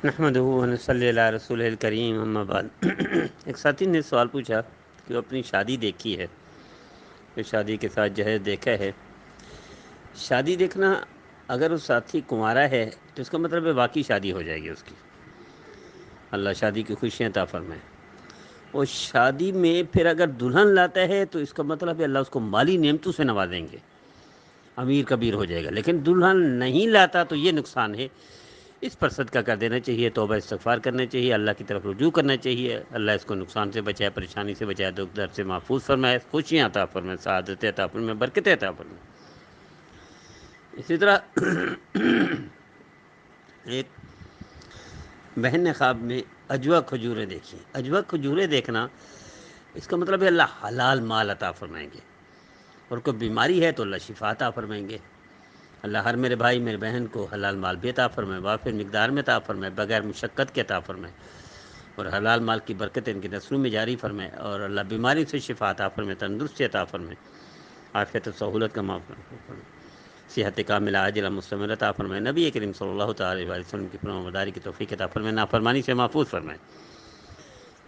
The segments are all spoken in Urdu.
نحمدہ و نصلی علی رسول الکریم اما بعد۔ ایک ساتھی نے سوال پوچھا کہ وہ اپنی شادی دیکھی ہے، کہ شادی کے ساتھ جہیز دیکھا ہے۔ شادی دیکھنا، اگر اس ساتھی کنوارا ہے تو اس کا مطلب ہے واقعی شادی ہو جائے گی اس کی، اللہ شادی کی خوشیاں عطا فرمائے۔ اور شادی میں پھر اگر دلہن لاتا ہے تو اس کا مطلب ہے اللہ اس کو مالی نعمتوں سے نوازیں گے، امیر کبیر ہو جائے گا۔ لیکن دلہن نہیں لاتا تو یہ نقصان ہے، اس پر صدقہ کر دینا چاہیے، توبہ استغفار کرنا چاہیے، اللہ کی طرف رجوع کرنا چاہیے۔ اللہ اس کو نقصان سے بچائے، پریشانی سے بچائے، دکھ درد سے محفوظ فرمائے، خوشیاں عطا فرمائے، سعادت عطا فرمائے، برکت عطا فرمائے۔ اسی طرح ایک بہن نے خواب میں اجوا کھجوریں دیکھی۔ اجوا کھجوریں دیکھنا اس کا مطلب ہے اللہ حلال مال عطا فرمائیں گے، اور کوئی بیماری ہے تو اللہ شفا عطا فرمائیں گے۔ اللہ ہر میرے بھائی میرے بہن کو حلال مال بھی عطا فرمائے، وافر مقدار میں عطا فرمائے، بغیر مشقت کے عطا فرمائے، اور حلال مال کی برکت ان کی نسلوں میں جاری فرمائے، اور اللہ بیماری سے شفا عطا فرمائے، تندرستی عطا فرمائے، عافیت و سہولت کا معاملہ فرمائے، صحت کاملہ عاجلہ مستمر عطا فرمائے، نبی کریم صلی اللہ تعالی علیہ وسلم کی فرمانبرداری کی توفیق عطا فرمائے، نافرمانی سے محفوظ فرمائے۔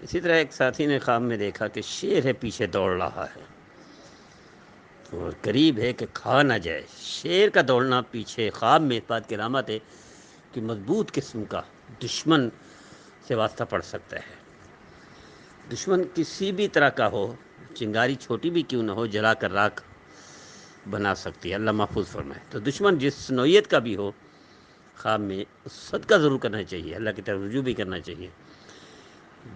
اسی طرح ایک ساتھی نے خواب میں دیکھا کہ شیر ہے پیچھے دوڑ رہا ہے، اور قریب ہے کہ کھا نہ جائے۔ شیر کا دوڑنا پیچھے خواب میں اس بات کی علامت ہے کہ مضبوط قسم کا دشمن سے واسطہ پڑ سکتا ہے۔ دشمن کسی بھی طرح کا ہو، چنگاری چھوٹی بھی کیوں نہ ہو، جلا کر راکھ بنا سکتی ہے، اللہ محفوظ فرمائے۔ تو دشمن جس نوعیت کا بھی ہو، خواب میں صدقہ ضرور کرنا چاہیے، اللہ کی طرف رجوع بھی کرنا چاہیے۔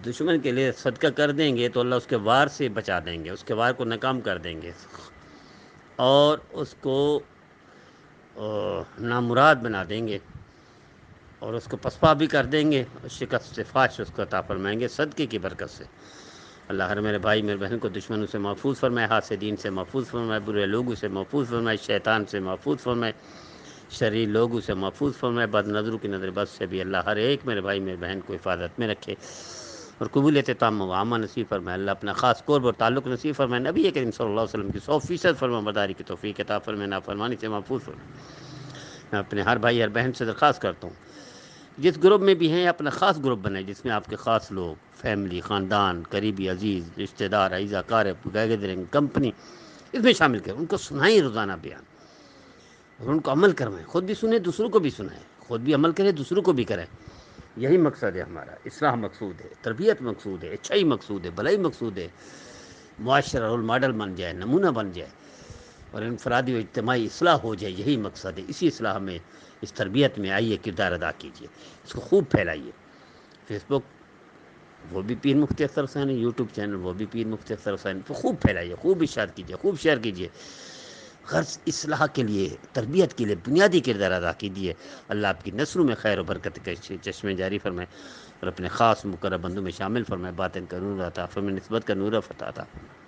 دشمن کے لیے صدقہ کر دیں گے تو اللہ اس کے وار سے بچا دیں گے، اس کے وار کو ناکام کر دیں گے، اور اس کو نامراد بنا دیں گے، اور اس کو پسپا بھی کر دیں گے، اور شکست فاش اس کو عطا فرمائیں گے صدقے کی برکت سے۔ اللہ ہر میرے بھائی میرے بہن کو دشمنوں سے محفوظ فرمائے، حاسدین سے محفوظ فرمائے، برے لوگوں سے محفوظ فرمائے، شیطان سے محفوظ فرمائے، شریر لوگوں سے محفوظ فرمائے، بد نظروں کی نظر بد سے بھی اللہ ہر ایک میرے بھائی میرے بہن کو حفاظت میں رکھے، اور قبولیت تام و عامہ نصیب فرمائے۔ اللہ اپنا خاص قرب اور تعلق نصیب فرمائے، نبی کریم صلی اللہ علیہ وسلم کی 100% فرمانبرداری کی توفیق عطا فرمائے، نافرمانی سے محفوظ فرمائے۔ میں اپنے ہر بھائی ہر بہن سے درخواست کرتا ہوں، جس گروپ میں بھی ہیں اپنا خاص گروپ بنائیں، جس میں آپ کے خاص لوگ، فیملی، خاندان، قریبی عزیز، رشتہ دار، عزیزہ اقارب، گیدرنگ، کمپنی، اس میں شامل کریں، ان کو سنائیں روزانہ بیان، اور ان کو عمل کروائیں، خود بھی سنیں دوسروں کو بھی سنائیں، خود بھی عمل کریں دوسروں کو بھی کریں۔ یہی مقصد ہے ہمارا، اصلاح مقصود ہے، تربیت مقصود ہے، اچھائی مقصود ہے، بھلائی مقصود ہے، معاشرہ رول ماڈل بن جائے، نمونہ بن جائے، اور انفرادی و اجتماعی اصلاح ہو جائے، یہی مقصد ہے۔ اسی اصلاح میں، اس تربیت میں آئیے، کردار ادا کیجیے، اس کو خوب پھیلائیے۔ فیس بک وہ بھی پیر مفتی اختر حسین ہے، یوٹیوب چینل وہ بھی پیر مفتی اختر حسین، تو خوب پھیلائیے، خوب اشاعت کیجیے، خوب شیئر کیجیے، غرض اصلاح کے لیے، تربیت کے لیے بنیادی کردار ادا کیجیے۔ اللہ آپ کی نسلوں میں خیر و برکت کے چشمے جاری فرمائے، اور اپنے خاص مقرب بندوں میں شامل فرمائے، باطن کا نور عطا فرمائے، نسبت کا نور عطا فرمائے۔